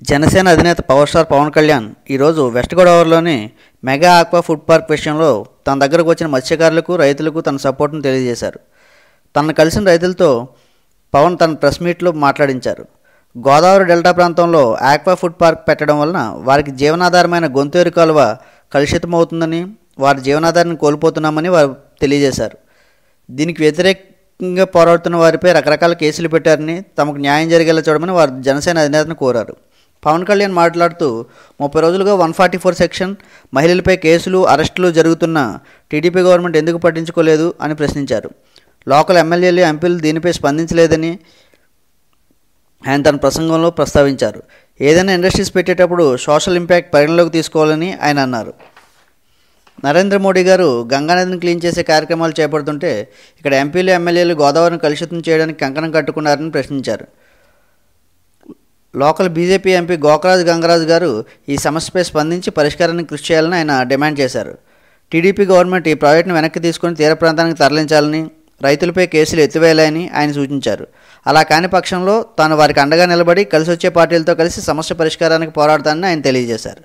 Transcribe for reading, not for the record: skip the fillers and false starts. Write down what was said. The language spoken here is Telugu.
జనసేన అధినేత పవర్ స్టార్ పవన్ కళ్యాణ్ ఈరోజు వెస్ట్ గోదావరిలోని మెగా ఆక్వా ఫుడ్ పార్క్ విషయంలో తన దగ్గరకు వచ్చిన మత్స్యకారులకు రైతులకు తన సపోర్ట్ను తెలియజేశారు. తనను కలిసిన రైతులతో పవన్ తన ప్రెస్ మీట్లో మాట్లాడించారు. గోదావరి డెల్టా ప్రాంతంలో ఆక్వా ఫుడ్ పార్క్ పెట్టడం వలన వారికి జీవనాధారమైన గొంతేరు కాలువ కలుషితమవుతుందని, వారి జీవనాధారాన్ని కోల్పోతున్నామని వారు తెలియజేశారు. దీనికి వ్యతిరేకంగా పోరాడుతున్న వారిపై రకరకాల కేసులు పెట్టారని, తమకు న్యాయం జరిగేలా చూడమని వారు జనసేన అధినేతను కోరారు. పవన్ కళ్యాణ్ మాట్లాడుతూ 30 రోజులుగా 144 సెక్షన్ మహిళలపై కేసులు, అరెస్టులు జరుగుతున్న టీడీపీ గవర్నమెంట్ ఎందుకు పట్టించుకోలేదు అని ప్రశ్నించారు. లోకల్ ఎమ్మెల్యేలు, ఎంపీలు దీనిపై స్పందించలేదని ఆయన తన ప్రసంగంలో ప్రస్తావించారు. ఏదైనా ఇండస్ట్రీస్ పెట్టేటప్పుడు సోషల్ ఇంపాక్ట్ పరిగణలోకి తీసుకోవాలని ఆయన అన్నారు. నరేంద్ర మోడీ గారు గంగానదిని క్లీన్ చేసే కార్యక్రమాలు చేపడుతుంటే ఇక్కడ ఎంపీలు, ఎమ్మెల్యేలు గోదావరిని కలుషితం చేయడానికి కంకణం కట్టుకున్నారని ప్రశ్నించారు. Local BJP MP Gokaraj Gangaraju గారు ఈ సమస్యపై స్పందించి పరిష్కారానికి కృషి చేయాలని ఆయన డిమాండ్ చేశారు. టీడీపీ గవర్నమెంట్ ఈ ప్రాజెక్టును వెనక్కి తీసుకుని తీర ప్రాంతానికి తరలించాలని, రైతులపై కేసులు ఎత్తివేయాలని ఆయన సూచించారు. అలా కాని పక్షంలో తాను వారికి అండగా నిలబడి కలిసి వచ్చే పార్టీలతో కలిసి సమస్య పరిష్కారానికి పోరాడతానని ఆయన తెలియజేశారు.